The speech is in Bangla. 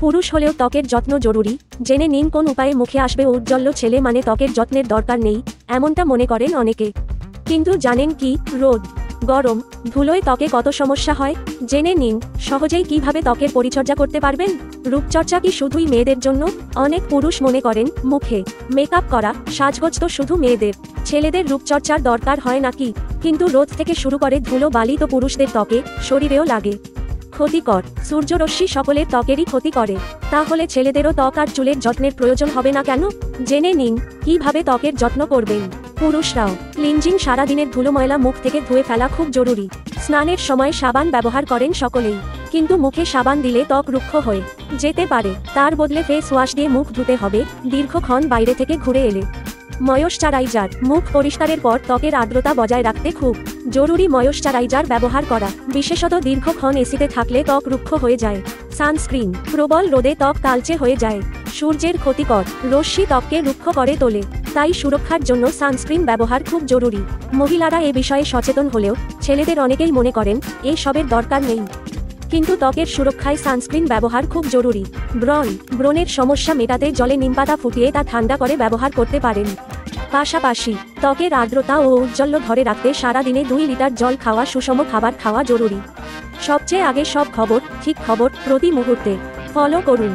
পুরুষ হলেও ত্বকের যত্ন জরুরি। জেনে নিন কোন উপায়ে মুখে আসবে ঔজ্জ্বল্য। ছেলে মানে ত্বকের যত্নের দরকার নেই এমনটা মনে করেন অনেকে, কিন্তু জানেন কি, রোদ, গরম, ধুলোয় ত্বকে কত সমস্যা হয়। জেনে নিন সহজেই কিভাবে ত্বকের পরিচর্যা করতে পারবেন। রূপচর্চা কি শুধুই মেয়েদের জন্য? অনেক পুরুষ মনে করেন মুখে মেকআপ করা, সাজগোজ তো শুধু মেয়েদের, ছেলেদের রূপচর্চার দরকার হয় নাকি? কিন্তু রোদ থেকে শুরু করে ধুলো বালি তো পুরুষদের ত্বকে, শরীরেও লাগে। ক্ষতিকর সূর্যরশ্মি সকলের ত্বকেরই ক্ষতি করে, তাহলে ছেলেদেরও ত্বক আর চুলের যত্নের প্রয়োজন হবে না কেন? জেনে নিন কিভাবে ত্বকের যত্ন করবেন। পুরুষরাও ক্লিনজিং, সারাদিনের ধুলো ময়লা মুখ থেকে ধুয়ে ফেলা খুব জরুরি। স্নানের সময় সাবান ব্যবহার করেন সকলেই, কিন্তু মুখে সাবান দিলে ত্বক রুক্ষ হয়ে যেতে পারে। তার বদলে ফেস ওয়াশ দিয়ে মুখ ধুতে হবে দীর্ঘক্ষণ বাইরে থেকে ঘুরে এলে। ময়েশ্চারাইজার, মুখ পরিষ্কারের পর ত্বকের আর্দ্রতা বজায় রাখতে খুব জরুরি ময়েশ্চারাইজার ব্যবহার করা, বিশেষত দীর্ঘক্ষণ এসিতে থাকলে ত্বক রুক্ষ হয়ে যায়। সানস্ক্রিন, প্রবল রোদে ত্বক কালচে হয়ে যায়। সূর্যের ক্ষতিকর রশ্মি ত্বককে রুক্ষ করে তোলে, তাই সুরক্ষার জন্য সানস্ক্রিন ব্যবহার খুব জরুরি। মহিলারা এ বিষয়ে সচেতন হলেও ছেলেদের অনেকেই মনে করেন এই সবের দরকার নেই, কিন্তু ত্বকের সুরক্ষায় সানস্ক্রিন ব্যবহার খুব জরুরি। ব্রণের সমস্যা মেটাতে জলে নিমপাতা ফুটিয়ে তা ঠান্ডা করে ব্যবহার করতে পারেন। পাশাপাশি ত্বকের আর্দ্রতা ও ঔজ্জ্বল্য ধরে রাখতে সারাদিনে 2 লিটার জল খাওয়া, সুষম খাবার খাওয়া জরুরি। সবচেয়ে আগে সব খবর, ঠিক খবর প্রতি মুহূর্তে ফলো করুন।